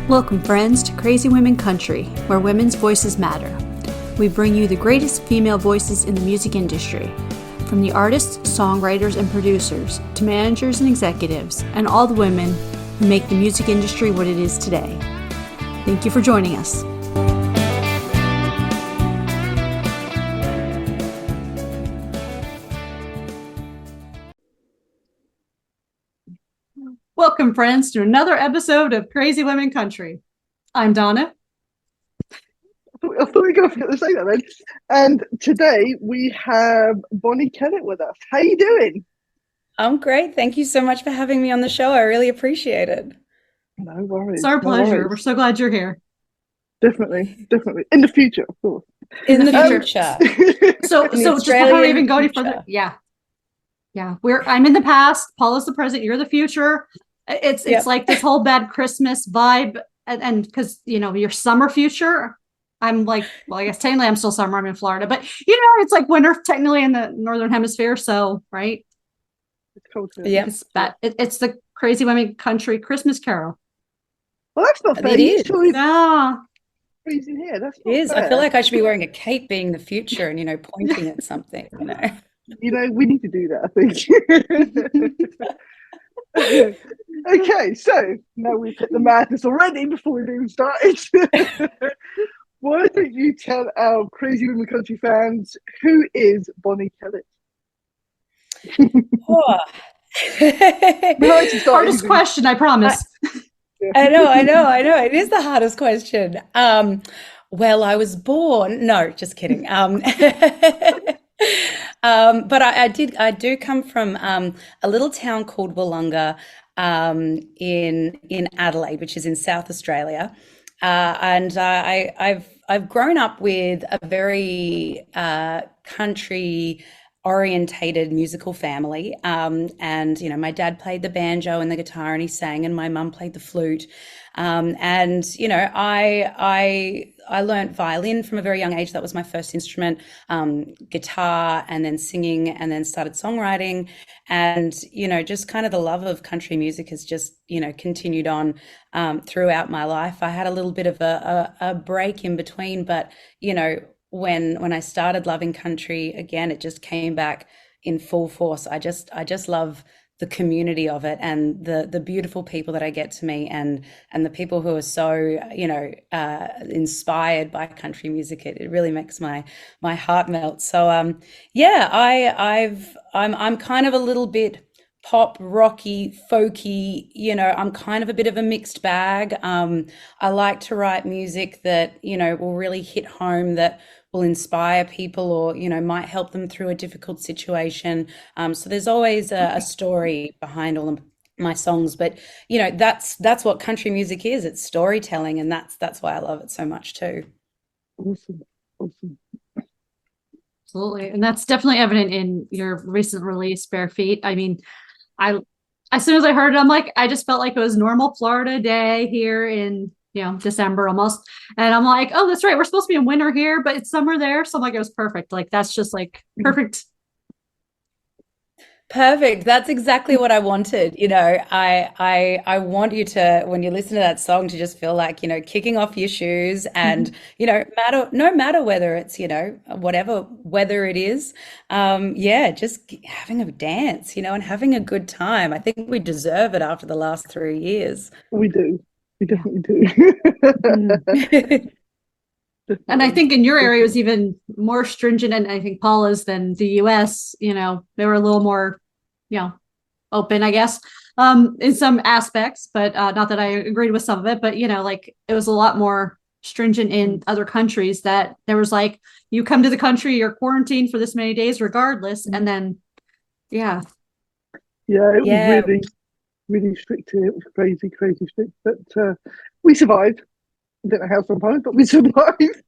Welcome, friends, to Crazy Women Country, where women's voices matter. We bring you the greatest female voices in the music industry, from the artists, songwriters, and producers, to managers and executives, and all the women who make the music industry what it is today. Thank you for joining us. Welcome, friends, to another episode of Crazy Women Country. I'm Donna. I thought we were going to forget to say that then. And today we have Bonnie Kellett with us. How you doing? I'm great. Thank you so much for having me on the show. I really appreciate it. No worries. It's our pleasure. We're so glad you're here. Definitely. In the future, of course. In the future. So just before we even go any further, I'm in the past, Paula's the present, you're the future. It's like this whole bad Christmas vibe, and because your summer future, I'm like, well, I guess technically I'm still summer, I'm in Florida, but it's like winter technically in the northern hemisphere, so right. It's cold too. Yeah, it's the Crazy Women Country Christmas Carol. Well, that's not fair. It is. Freezing here. That's not it is. fair. I feel like I should be wearing a cape being the future and pointing at something. We need to do that, I think. Okay, so now we've hit the madness already before we've even started. Why don't you tell our Crazy Women Country fans who is Bonnie Kellett? Hardest question, I promise. I know. It is the hardest question. Well, I was born. No, just kidding. But I do come from a little town called Willunga in Adelaide, which is in South Australia, and I've grown up with a very country orientated musical family, and my dad played the banjo and the guitar and he sang, and my mum played the flute, and I learned violin from a very young age. That was my first instrument, guitar, and then singing, and then started songwriting, and just kind of the love of country music has just continued on throughout my life. I had a little bit of a break in between, but when I started loving country again, it just came back in full force. I just love the community of it, and the beautiful people that I get to meet, and the people who are so inspired by country music. It really makes my heart melt. So I'm kind of a little bit pop, rocky, folky, I'm kind of a bit of a mixed bag. I like to write music that will really hit home, that will inspire people, or might help them through a difficult situation. So there's always a story behind all of my songs, but that's what country music is. It's storytelling, and that's why I love it so much too. Awesome. Absolutely, and that's definitely evident in your recent release, Bare Feet. I mean, as soon as I heard it, I'm like, I just felt like it was normal Florida day here in December almost. And I'm like, oh, that's right. We're supposed to be in winter here, but it's summer there. So I'm like, it was perfect. Like, that's just like perfect. Perfect. That's exactly what I wanted. I want you to, when you listen to that song, to just feel like, kicking off your shoes and, no matter whether it's, whatever weather it is, just having a dance, and having a good time. I think we deserve it after the last 3 years. We do. We definitely do. And I think in your area it was even more stringent, and I think Paula's than the US. They were a little more, open, I guess, in some aspects, but not that I agreed with some of it, but like it was a lot more stringent in other countries, that there was like, you come to the country, you're quarantined for this many days regardless, and then it was really strict here. It was crazy strict, but we survived. I don't know how sometimes, but we survived.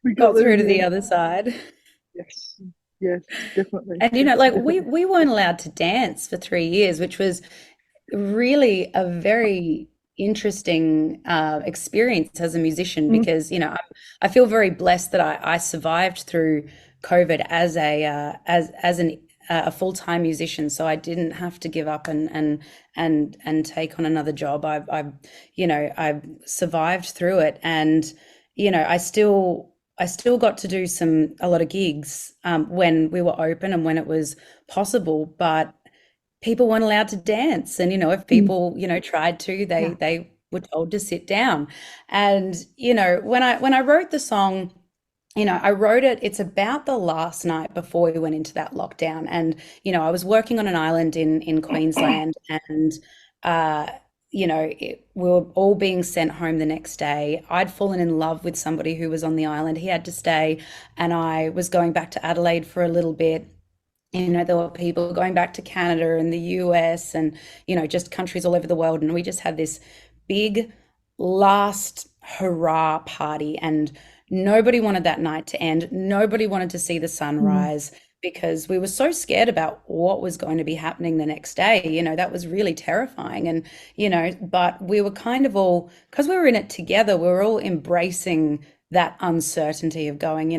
We got through to the other side. Yes, definitely. And we weren't allowed to dance for 3 years, which was really a very interesting experience as a musician, because I feel very blessed that I survived through COVID as a full-time musician, so I didn't have to give up and take on another job. I survived through it, and I still got to do a lot of gigs when we were open and when it was possible, but people weren't allowed to dance. And if people tried to, they were told to sit down. And when I wrote the song, I wrote it, it's about the last night before we went into that lockdown. And, I was working on an island in Queensland, and, we were all being sent home the next day. I'd fallen in love with somebody who was on the island. He had to stay, and I was going back to Adelaide for a little bit. There were people going back to Canada and the US and, just countries all over the world. And we just had this big last hurrah party, and nobody wanted that night to end. Nobody wanted to see the sunrise because we were so scared about what was going to be happening the next day. That was really terrifying. And, but we were kind of all, because we were in it together, we were all embracing that uncertainty of going,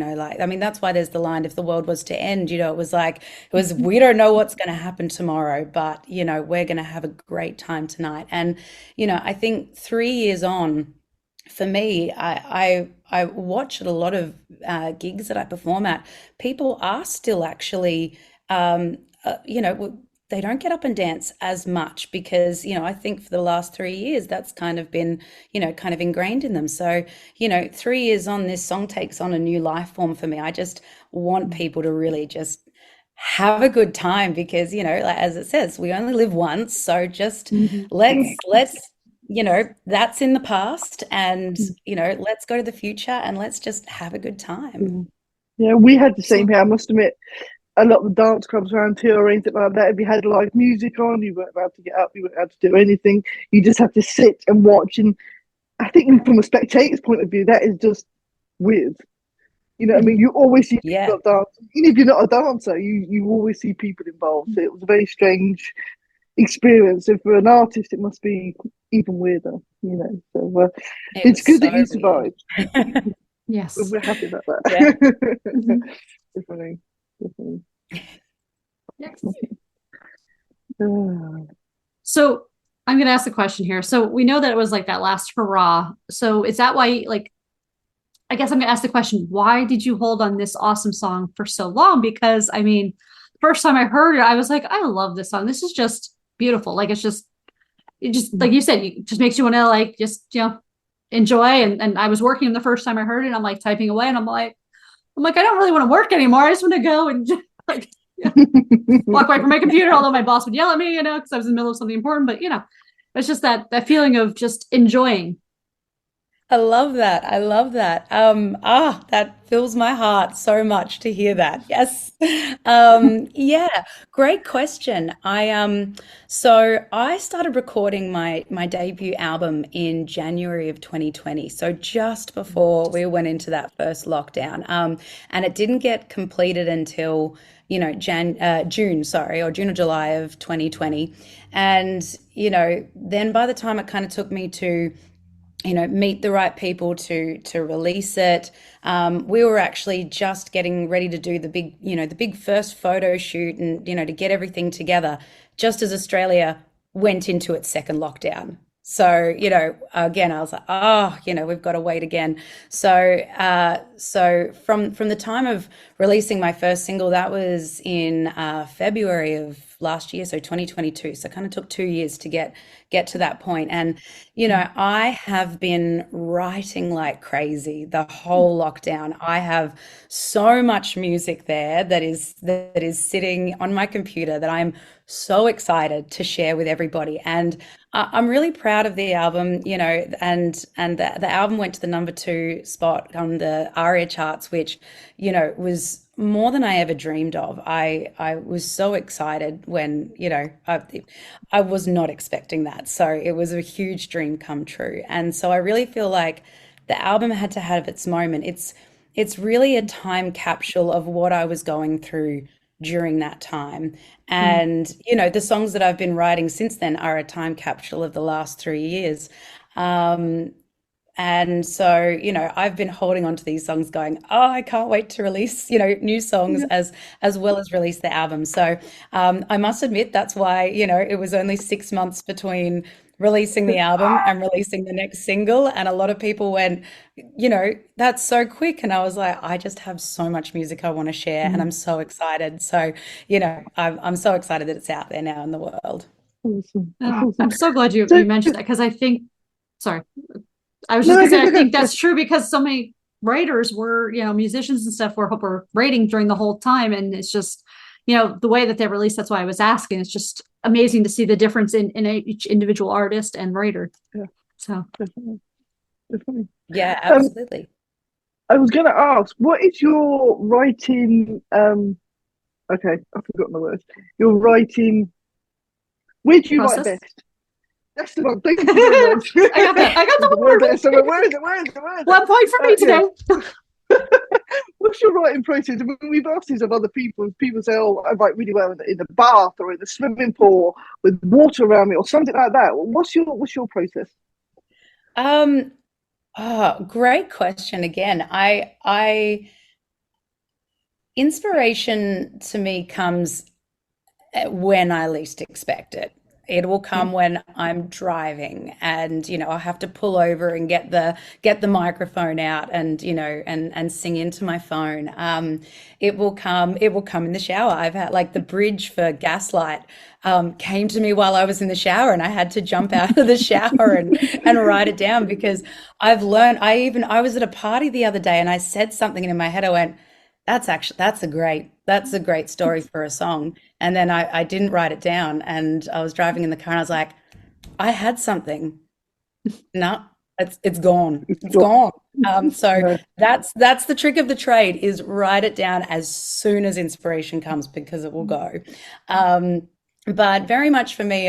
that's why there's the line, if the world was to end, it was we don't know what's going to happen tomorrow, but, we're going to have a great time tonight. And, I think 3 years on, for me, I watch at a lot of gigs that I perform at. People are still actually, they don't get up and dance as much because, I think for the last 3 years, that's kind of been, kind of ingrained in them. So, 3 years on, this song takes on a new life form for me. I just want people to really just have a good time because, as it says, we only live once. So just let's that's in the past, and, let's go to the future and let's just have a good time. Yeah, we had the same here. I must admit, a lot of the dance clubs around here or anything like that, if you had live music on, you weren't allowed to get up, you weren't allowed to do anything. You just had to sit and watch. And I think from a spectator's point of view, that is just weird. You always see people dancing. Even if you're not a dancer, you always see people involved. So it was a very strange experience, and for an artist it must be even weirder, so it's good that you survived. Yes, we're happy about that. Definitely. Yes. So I'm going to ask a question here. So we know that it was like that last hurrah, so is that why, I guess I'm going to ask the question, why did you hold on this awesome song for so long? Because first time I heard it, I was like, I love this song. This is just beautiful. It just like you said, it just makes you want to enjoy. And I was working the first time I heard it. I'm typing away, and I'm like, I don't really want to work anymore. I just want to go and just walk away from my computer. Although my boss would yell at me, because I was in the middle of something important. But it's just that feeling of just enjoying. I love that. I love that. That fills my heart so much to hear that. Yes. Yeah, great question. So I started recording my debut album in January of 2020. So just before we went into that first lockdown. And it didn't get completed until, June or July of 2020. And, then by the time it kind of took me to meet the right people to release it. We were actually just getting ready to do the big first photo shoot and, to get everything together just as Australia went into its second lockdown. So, again, I was like, we've got to wait again. So, from the time of releasing my first single, that was in February of last year, so 2022. So it kind of took 2 years to get to that point. And, I have been writing like crazy the whole lockdown. I have so much music there that is sitting on my computer that I'm so excited to share with everybody. And I'm really proud of the album, and the album went to the #2 spot on the ARIA charts, which, was more than I ever dreamed of. I was so excited when, I was not expecting that. So it was a huge dream come true. And so I really feel like the album had to have its moment. It's really a time capsule of what I was going through during that time. And, the songs that I've been writing since then are a time capsule of the last 3 years. And so, I've been holding on to these songs going, oh, I can't wait to release, new songs Yeah. as well as release the album. So I must admit that's why, it was only 6 months between releasing the album and releasing the next single. And a lot of people went, that's so quick. And I was like, I just have so much music I want to share and I'm so excited. So, I'm so excited that it's out there now in the world. Awesome. I'm so glad you So, mentioned that, because I think, sorry, I was no, just gonna say, okay, I go, think go. that's true, because so many writers were, musicians and stuff were writing during the whole time. And it's just, the way that they release, that's why I was asking. It's just amazing to see the difference in each individual artist and writer. Yeah, So definitely, definitely. Yeah, Um, absolutely. I was going to ask, what is your writing? Okay, I've forgotten the words. Your writing. Where do you write process. best? That's the one. Thank you very much. I got that. I got There's a the word there word. somewhere. Where is it? Where is it? Where is it? 1 point for me Yeah. today. What's your writing process? I mean, we've asked this of other people, and people say, "Oh, I write really well in the bath or in the swimming pool with water around me, or something like that." What's your process? Um, oh, great question again. I inspiration to me comes when I least expect it. It will come when I'm driving and I'll have to pull over and get the microphone out and and sing into my phone. It will come in the shower. I've had like the bridge for Gaslight came to me while I was in the shower and I had to jump out of the shower and write it down because I've learned I was at a party the other day and I said something and in my head I went, that's a great story for a song. And then I didn't write it down and I was driving in the car and I was like, I had something. No, it's gone. It's gone. So No. that's the trick of the trade is write it down as soon as inspiration comes because it will go. But very much for me,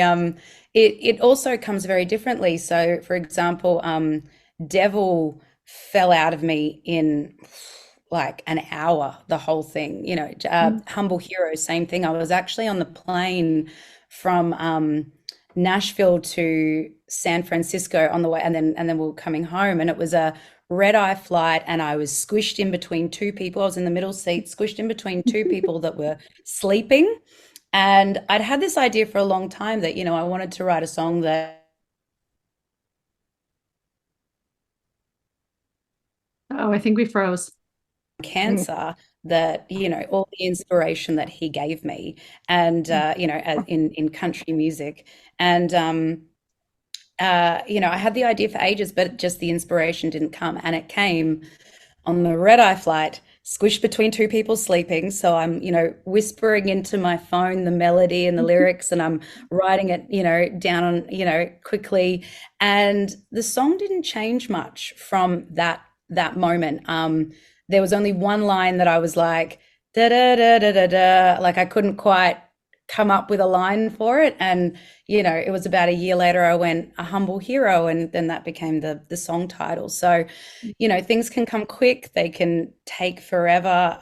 it also comes very differently. So for example, Devil fell out of me in like an hour, the whole thing. Humble Hero, same thing. I was actually on the plane from Nashville to San Francisco on the way, and then we were coming home, and it was a red eye flight, and I was squished in between two people. I was in the middle seat, squished in between two people that were sleeping, and I'd had this idea for a long time that I wanted to write a song that Oh, I think we froze. cancer that all the inspiration that he gave me and in country music and I had the idea for ages but just the inspiration didn't come and it came on the red eye flight squished between two people sleeping so I'm whispering into my phone the melody and the lyrics and I'm writing it down on quickly and the song didn't change much from that moment. There was only one line that I was like, da da da da da da, like I couldn't quite come up with a line for it. And, it was about a year later I went a humble hero, and then that became the song title. So, things can come quick, they can take forever.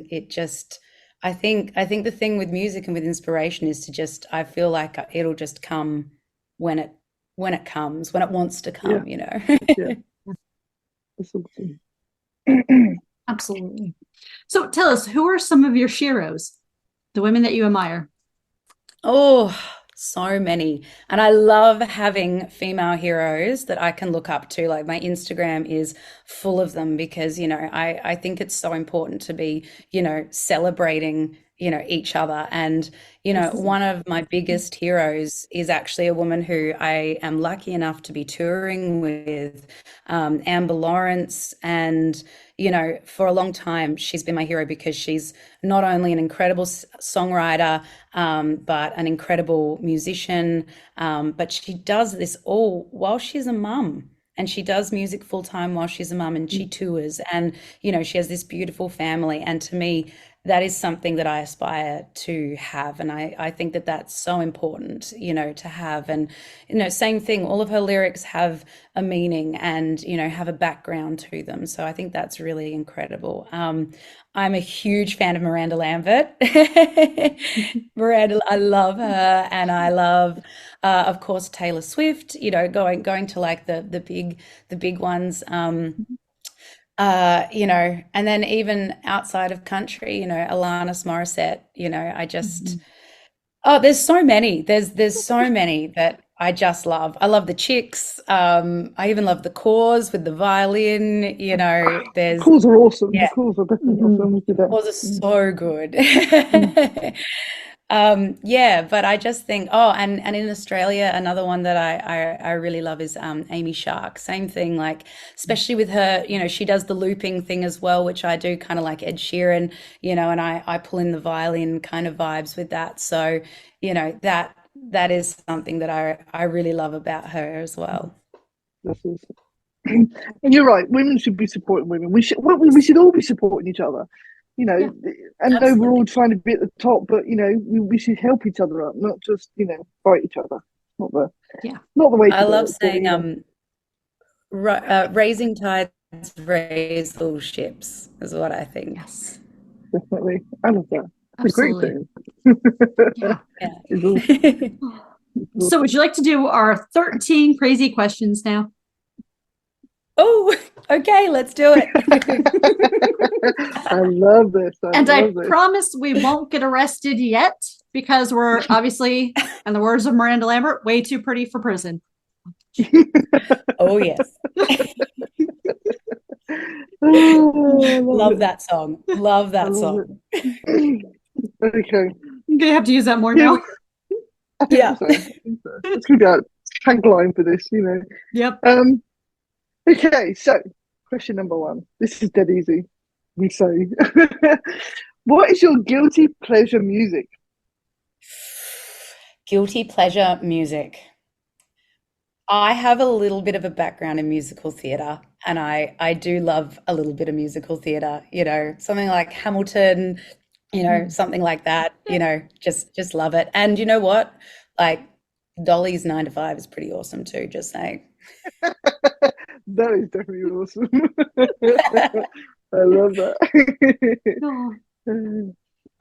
It just I think the thing with music and with inspiration is to just I feel like it'll just come when it comes, when it wants to Yeah, come. yeah, that's awesome. Absolutely. So tell us, who are some of your sheroes, the women that you admire? Oh, so many. And I love having female heroes that I can look up to. Like my Instagram is full of them because, I think it's so important to be, celebrating, each other. And, Yes. one of my biggest heroes is actually a woman who I am lucky enough to be touring with, Amber Lawrence. And, for a long time, she's been my hero because she's not only an incredible songwriter, but an incredible musician. But she does this all while she's a mum. And she does music full time while she's a mum and she tours. And, she has this beautiful family. And to me, that is something that I aspire to have. And I think that that's so important, to have. And, same thing, all of her lyrics have a meaning and, have a background to them. So I think that's really incredible. I'm a huge fan of Miranda Lambert. Miranda, I love her and I love Of course, Taylor Swift, you know, going to like the big ones. You know, and then even outside of country, you know, Alanis Morissette, you know, I just, Mhm. oh, there's so many. There's so many that I just love. I love the Chicks. I even love the Cause with the violin, you know, The there's, calls are awesome. The yeah, calls are definitely Mhm. awesome. We did that. Cause are so good. Mm. Yeah, but I just think, oh, and in Australia, another one that I really love is Amy Shark. Same thing, like especially with her, you know, she does the looping thing as well, which I do kind of like Ed Sheeran, you know, and I pull in the violin kind of vibes with that. So, you know, that is something that I really love about her as well. This is, and you're right. Women should be supporting women. We should all be supporting each other. You know, Yeah, I know we're all Absolutely. trying to be at the top, but you know, we should help each other up, not just fight each other. Not the yeah, not the way I to do love it. But saying raising tides raise all ships is what I think. yes, definitely, I love that. It's a great absolutely. thing. Yeah. It's awesome. It's So would awesome. you like to do our 13 crazy questions now? Oh, okay, let's do it. I love this. I And I love this. promise we won't get arrested yet because we're obviously, in the words of Miranda Lambert, way too pretty for prison. Oh, yes. Oh, I love Love it. that song. Love I that love song. it. Okay. I'm gonna have to use that more Here, now. I think Yeah. so. I think so. That's gonna be our tagline for this. Yep. Okay, so question number one. This is dead easy. We say. What is your guilty pleasure music? Guilty pleasure music. I have a little bit of a background in musical theatre, and I do love a little bit of musical theatre, you know, something like Hamilton, you know, Mm. something like that, you know, just love it. And you know what? Like Dolly's 9 to 5 is pretty awesome too, just saying. That is definitely awesome. I love that. Oh.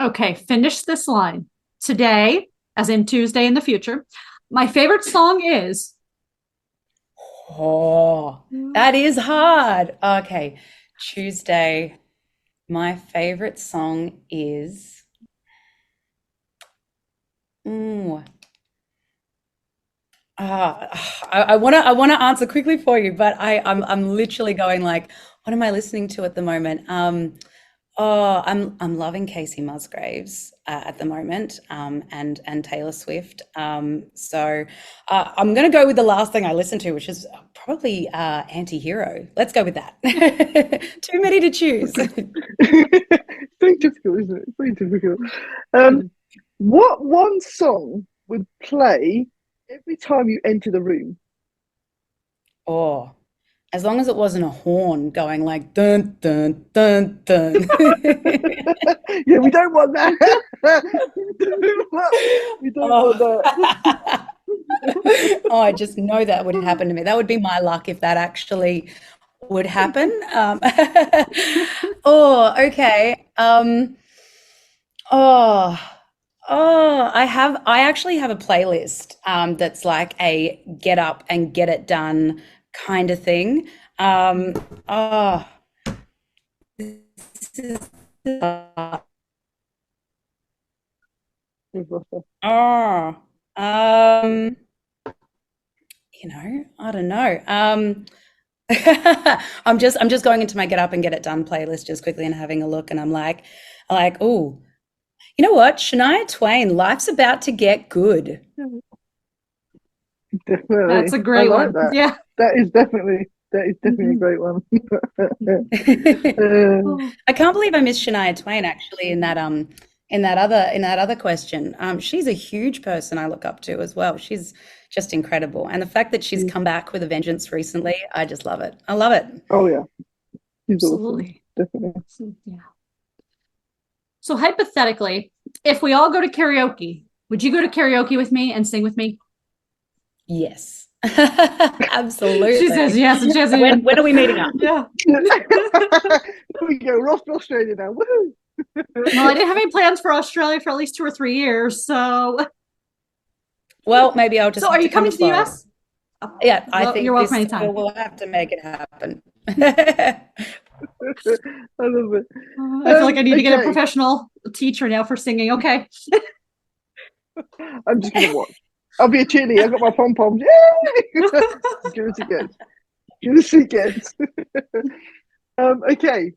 Okay, finish this line. Today, as in Tuesday in the future, my favorite song is. Oh, that is hard. Okay. Tuesday, my favorite song is mm, I wanna answer quickly for you, but I'm literally going like, what am I listening to at the moment? Oh, I'm loving Casey Musgraves at the moment, and Taylor Swift. So I'm going to go with the last thing I listened to, which is probably Anti-Hero. Let's go with that. Too many to choose. It's very difficult, isn't it? It's very difficult. Um, what one song would play every time you enter the room? Oh, as long as it wasn't a horn going like dun dun dun dun. Yeah, we don't want that. We don't want Oh. that. Oh, I just know that would happen to me. That would be my luck if that actually would happen. Oh, okay. Oh, I actually have a playlist that's like a get up and get it done kind of thing. Um, oh, this is, oh, um, I don't know. I'm just going into my get up and get it done playlist just quickly and having a look, and oh, you know what? Shania Twain, life's about to get good. That's Definitely. a I great like one. that. Yeah. That is definitely a Mhm. great one. Oh, I can't believe I missed Shania Twain actually in that other question. She's a huge person I look up to as well. She's just incredible. And the fact that she's come back with a vengeance recently, I just love it. I love it. Oh yeah, he's awesome. absolutely. Definitely. Yeah. So hypothetically, if we all go to karaoke, would you go to karaoke with me and sing with me? Yes. She says Absolutely. yes, and she has When are we meeting up? yeah. There we go. We're off to Australia now. Woohoo! Well, I didn't have any plans for Australia for at least 2 or 3 years, so Well, maybe I'll just So have are you to come coming to to the Florida. US? Yeah, I Well, think you're welcome this anytime. we'll have to make it happen. I love it. I feel like I need to get a Okay. professional teacher now for singing. Okay. I'm just gonna watch. I'll be a cheerleader. I got my pom poms. Yay! Give us a guess. Give us a guess. Okay.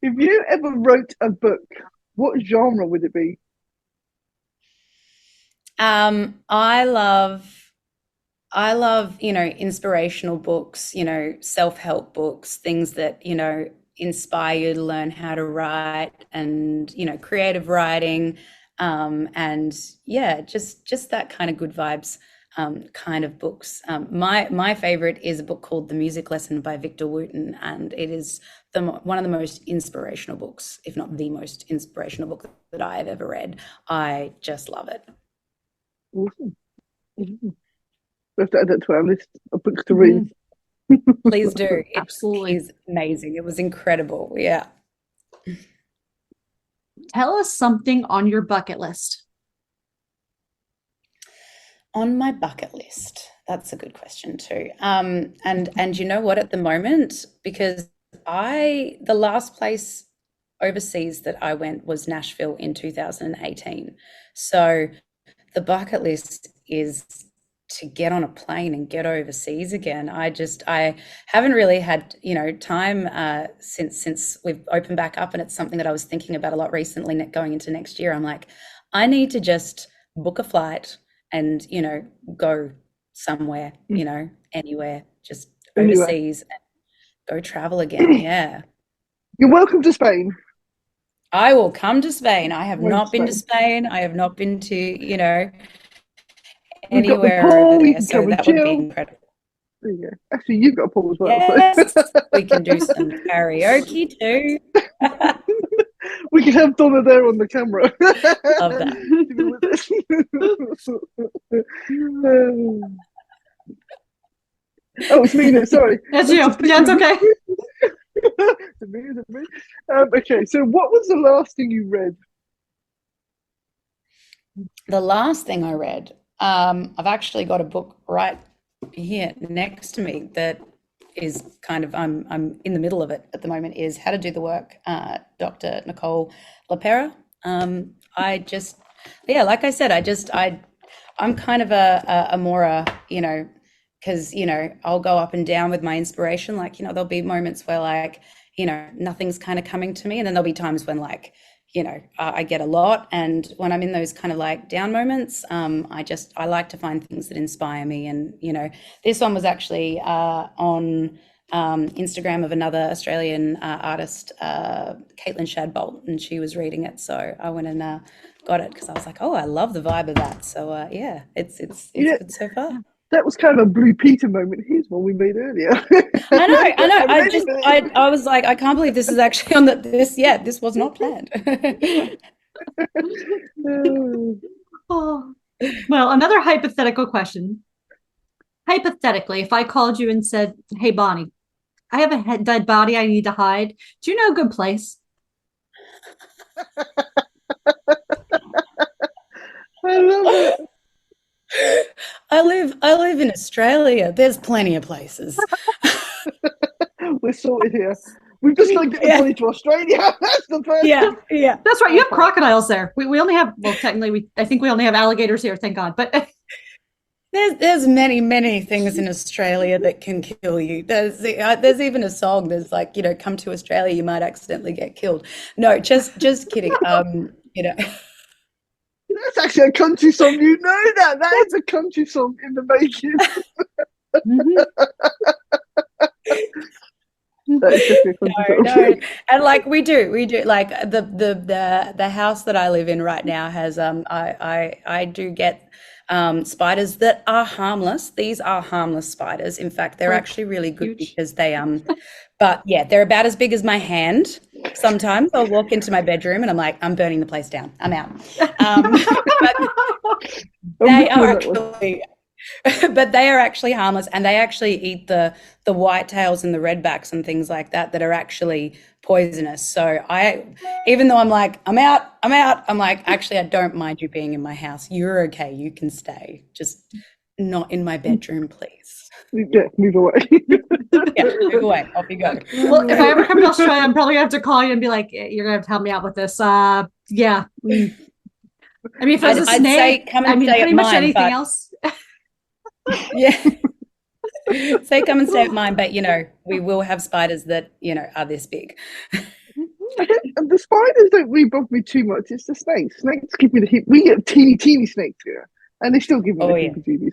If you ever wrote a book, what genre would it be? I love, inspirational books, self-help books, things that, inspire you to learn how to write and, creative writing. And yeah, just that kind of good vibes, kind of books. My favorite is a book called The Music Lesson by Victor Wooten, and it is one of the most inspirational books, if not the most inspirational book that I have ever read. I just love it. Awesome. Awesome. We have to add that to our list of books to read. Please do. It Absolutely. is amazing. It was incredible. Yeah. Tell us something on your bucket list. On my bucket list, that's a good question too. And you know what, at the moment, because the last place overseas that I went was Nashville in 2018. So the bucket list is to get on a plane and get overseas again. I haven't really had, time since we've opened back up, and it's something that I was thinking about a lot recently going into next year. I'm like, I need to just book a flight and, go somewhere, anywhere, just Anyway, overseas and go travel again. Yeah. you're welcome to Spain. I will come to Spain. I have Welcome not to been to Spain. Spain. I have not been to, We've got the anywhere over pool. You there. can So come and that would be chill. incredible. There you go. Actually, you've got a pool as well. Yes, So. we can do some karaoke too. We can have Donna there on the camera. Love that. Oh, it's me. Sorry. That's you. Yeah, it's okay. Is it me? Is it me? Okay, so what was the last thing you read? The last thing I read, I've actually got a book right here next to me that is kind of I'm in the middle of it at the moment, is How to Do the Work, Dr. Nicole LaPera. Like I said, I'm kind of a more because I'll go up and down with my inspiration. Like, there'll be moments where like, nothing's kind of coming to me, and then there'll be times when like, I get a lot. And when I'm in those kind of like down moments, I like to find things that inspire me. And, this one was actually on Instagram of another Australian artist, Caitlin Shadbolt, and she was reading it. So I went and got it because I was like, oh, I love the vibe of that. So yeah, it's good so far. That was kind of a Blue Peter moment. Here's one we made earlier. I know. I was like, I can't believe this is actually on this. Yeah, this was not planned. Oh. Well, another hypothetical question. Hypothetically, if I called you and said, "Hey, Bonnie, I have a dead body I need to hide. Do you know a good place?" I love it. I live in Australia. There's plenty of places. We're sorted here. We've just got to get the money to Australia. That's the first. Yeah. That's right. You have crocodiles there. We only have, well, technically, I think we only have alligators here. Thank God. But there's many things in Australia that can kill you. There's even a song. There's like, come to Australia, you might accidentally get killed. No, just kidding. That's actually a country song. You know that. That is a country song in the making. No. And like we do like the house that I live in right now has I do get spiders that are harmless. These are harmless spiders. In fact, they're actually really good because they but yeah, they're about as big as my hand. Sometimes I'll walk into my bedroom and I'm like, I'm burning the place down. I'm out. But they are actually harmless, and they actually eat the whitetails and the redbacks and things like that are actually poisonous. So even though I'm like, I'm out, I'm like, actually, I don't mind you being in my house. You're okay. You can stay. Just not in my bedroom, please. Yeah, move away. Yeah, move away. Off you go. Well, if I ever come to Australia, I'm probably gonna have to call you and be like, you're gonna have to help me out with this. Yeah. I mean, if there's a I'd say snake, come and I mean, stay at pretty much mine, anything but else. yeah. Say come and stay at mine, but we will have spiders that, are this big. And the spiders don't really bother me too much. It's the snakes. Snakes give me the heat. We get teeny snakes here, and they still give me the heebie-jeebies.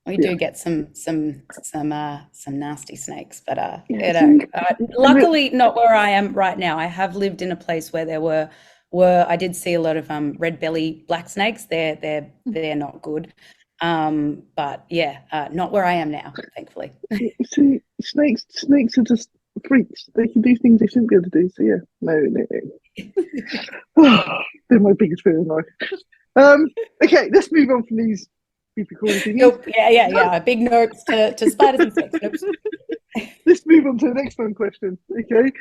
We do get some nasty snakes, but Yeah, luckily not where I am right now. I have lived in a place where there were I did see a lot of red belly black snakes. They're not good. But yeah, not where I am now, thankfully. See, snakes are just freaks. They can do things they shouldn't be able to do. So yeah, no. They're my biggest fear in life. Okay, let's move on from these recording things. Nope. Yeah. Big notes to spiders and snakes. Nope. Let's move on to the next fun question. Okay,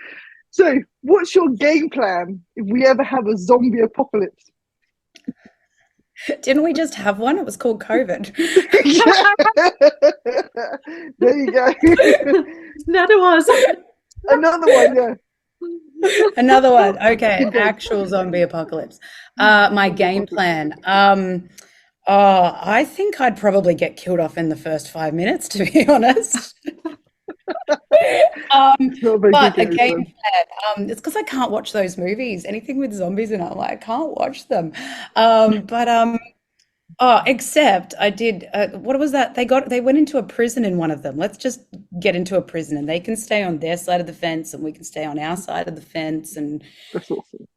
so what's your game plan if we ever have a zombie apocalypse? Didn't we just have one? It was called COVID. There you go. That it was. Another one, yeah. Another one. Okay, an actual zombie apocalypse. My game plan. I think I'd probably get killed off in the first 5 minutes, to be honest. But a game plan. It's because I can't watch those movies. Anything with zombies in it, I'm like, I can't watch them. Except I did. What was that? They went into a prison in one of them. Let's just get into a prison, and they can stay on their side of the fence, and we can stay on our side of the fence. And that's awesome.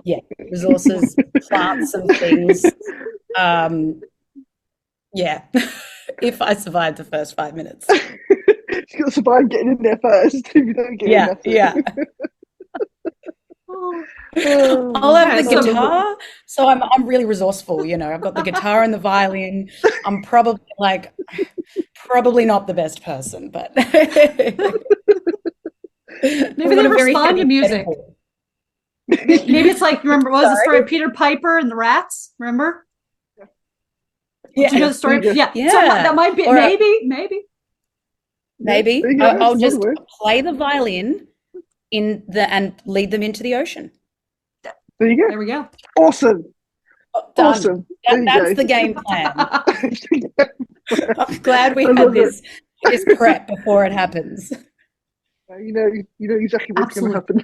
Yeah, resources, plants, and things. Yeah. If I survived the first 5 minutes. You've got to survive getting in there first. If you don't get in there. Yeah. I'll have the guitar, so I'm really resourceful. I've got the guitar and the violin. I'm probably not the best person, but maybe they respond to music. Maybe it's like, remember, what was the story of Peter Piper and the rats? Remember? Yeah. Do you know the story? Yeah. Yeah. So that might be, maybe. I'll just play the violin and lead them into the ocean. There you go. There we go. Awesome. Done. Awesome. That's the game plan. I'm glad we had this prep before it happens. You know exactly what's going to happen.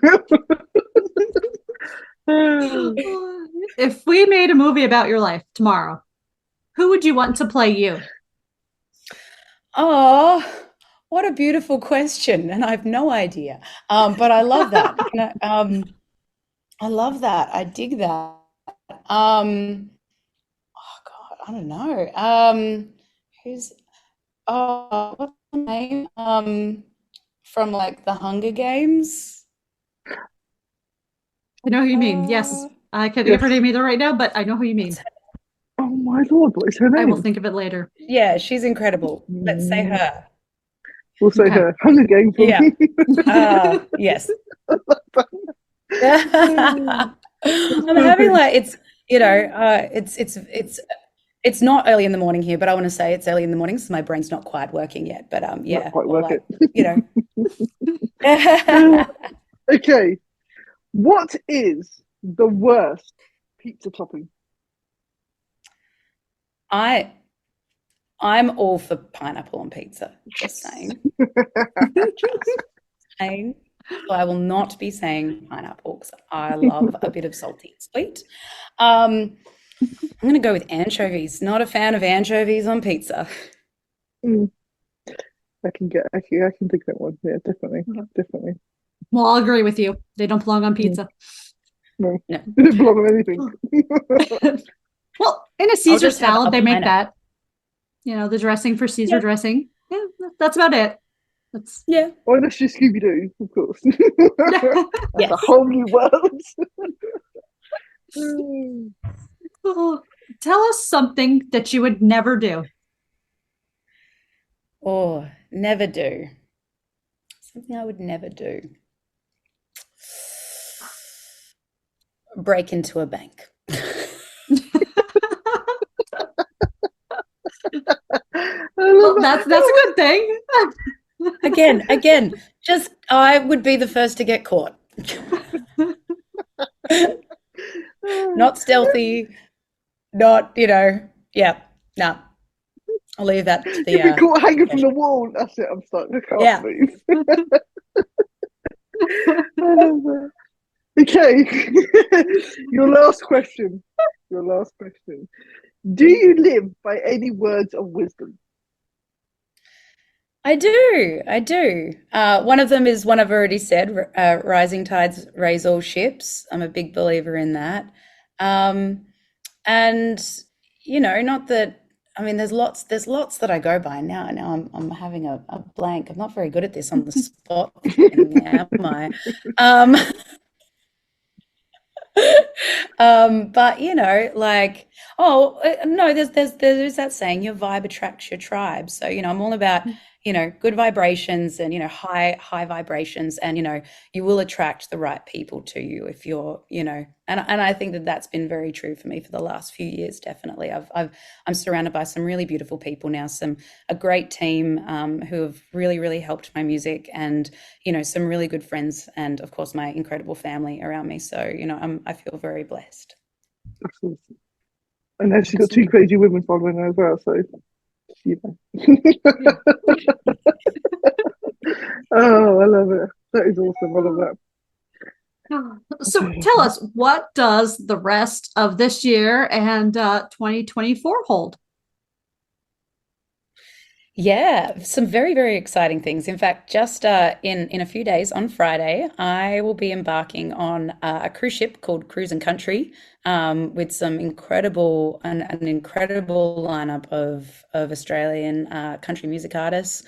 If we made a movie about your life tomorrow, who would you want to play you? Oh, what a beautiful question. And I have no idea. But I love that. I love that. I dig that. Oh God, I don't know. What's the name? From like the Hunger Games. I know who you mean. Yes. I can't think of her name either right now, but I know who you mean. Oh my Lord, what is her name? I will think of it later. Yeah, she's incredible. Let's say her. We'll say her. Hunger Games. Yeah. Yes. I'm having like it's not early in the morning here, but I want to say it's early in the morning, so my brain's not quite working yet. But yeah, not quite working. Okay, what is the worst pizza topping? I'm all for pineapple on pizza. Just saying. So I will not be saying pineapple because I love a bit of salty and sweet. I'm going to go with anchovies. Not a fan of anchovies on pizza. I can think that one. Yeah, definitely. Well, I'll agree with you. They don't belong on pizza. No. They don't belong on anything. Well, in a Caesar salad, they make that. The dressing for Caesar dressing. Yeah, that's about it. Or unless you're Scooby-Doo, of course. That's a whole new world. Tell us something that you would never do. Or never do. Something I would never do. Break into a bank. Well, that's a good thing. Again, just I would be the first to get caught. Not stealthy, not, yeah, no. I'll leave that to the You'd be caught hanging from the wall. That's it. I'm stuck. I can't move. Okay. Your last question. Do you live by any words of wisdom? I do. One of them is one I've already said, rising tides raise all ships. I'm a big believer in that. And, not that, I mean, there's lots that I go by now. Now I'm having a blank. I'm not very good at this on the spot thing, am I? But like, no, there's that saying, your vibe attracts your tribe. So, I'm all about, good vibrations and, high vibrations, and, you will attract the right people to you if you're, and I think that that's been very true for me for the last few years. Definitely. I'm surrounded by some really beautiful people now, a great team, who have really, really helped my music, and, some really good friends, and of course my incredible family around me. So, I feel very blessed. That's awesome. And then she's got 2 crazy women following her as well, so Oh, I love it. That is awesome. I love that. So tell us, what does the rest of this year and 2024 hold? Yeah, some very, very exciting things. In fact, just in a few days, on Friday, I will be embarking on a cruise ship called Cruise and Country, with some an incredible lineup of Australian country music artists.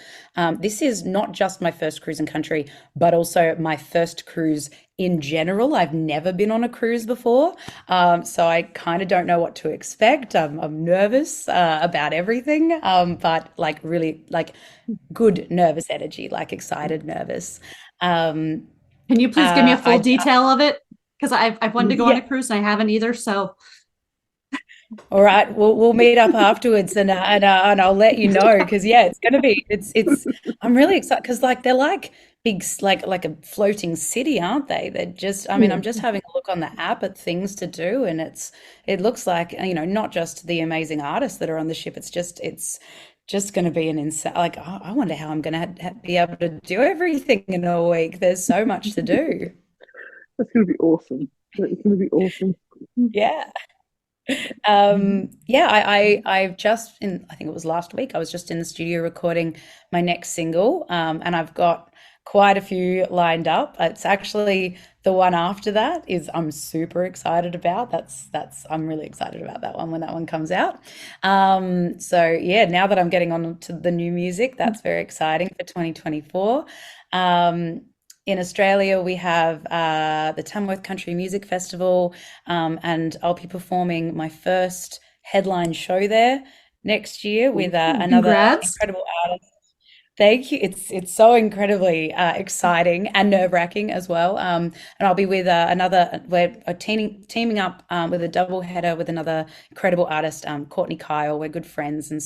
This is not just my first cruise and country, but also my first cruise in general. I've never been on a cruise before, so I kind of don't know what to expect. I'm nervous about everything, but like really like good nervous energy, like excited nervous. Can you please give me a full detail of it? Because I've wanted to go on a cruise and I haven't either. So all right, we'll meet up afterwards, and I'll let you know, because it's going to be it's I'm really excited, because like they're like big, like a floating city, aren't they? They're just, I mean, I'm just having a look on the app at things to do, and it looks like, not just the amazing artists that are on the ship. It's just going to be an insane, like, I wonder how I'm going to be able to do everything in a week. There's so much to do. That's going to be awesome. It's going to be awesome. Yeah. I've just I think it was last week, I was just in the studio recording my next single, and I've got quite a few lined up. It's actually the one after that is I'm super excited about. I'm really excited about that one when that one comes out. So yeah, now that I'm getting on to the new music, that's very exciting for 2024. In Australia, we have the Tamworth Country Music Festival, and I'll be performing my first headline show there next year with another incredible artist. Thank you. It's so incredibly exciting and nerve-wracking as well. And I'll be with we're teaming up with a double header with another incredible artist, Courtney Kyle. We're good friends, and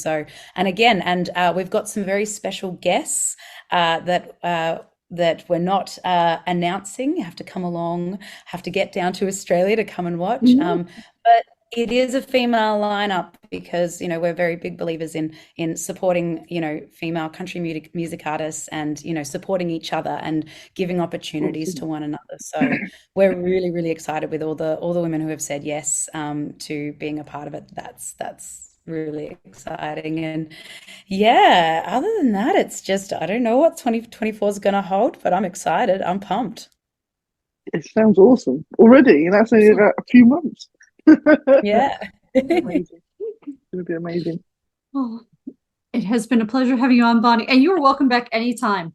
we've got some very special guests that we're not announcing. You have to come along, have to get down to Australia to come and watch. But it is a female lineup, because we're very big believers in supporting female country music artists, and supporting each other and giving opportunities to one another. So we're really, really excited with all the women who have said yes to being a part of it. That's really exciting. And yeah, other than that, it's just, I don't know what 2024 is going to hold, but I'm excited. I'm pumped. It sounds awesome already, and that's only a few months. Yeah. Amazing. It's going to be amazing. Oh, it has been a pleasure having you on, Bonnie, and you are welcome back anytime.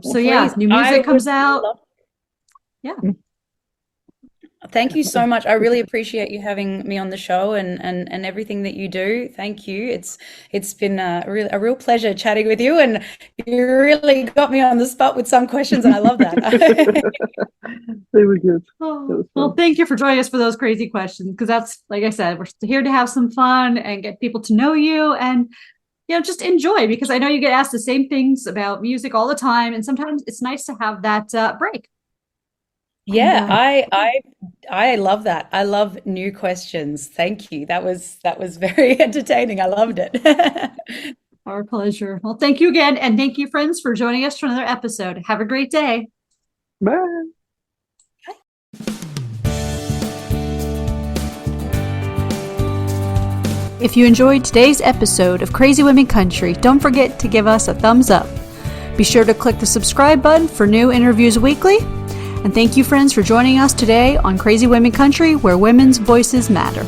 So yeah, new music comes out. Yeah. Thank you so much. I really appreciate you having me on the show and everything that you do. Thank you. It's been a real pleasure chatting with you, and you really got me on the spot with some questions, and I love that. They were good. Oh, well, thank you for joining us for those crazy questions, because that's, like I said, we're here to have some fun and get people to know you and, you know, just enjoy, because I know you get asked the same things about music all the time, and sometimes it's nice to have that break. Yeah, I love that. I love new questions. Thank you. That was very entertaining. I loved it. Our pleasure. Well, thank you again, and thank you, friends, for joining us for another episode. Have a great day. Bye. If you enjoyed today's episode of Crazy Women Country, don't forget to give us a thumbs up. Be sure to click the subscribe button for new interviews weekly. And thank you, friends, for joining us today on Crazy Women Country, where women's voices matter.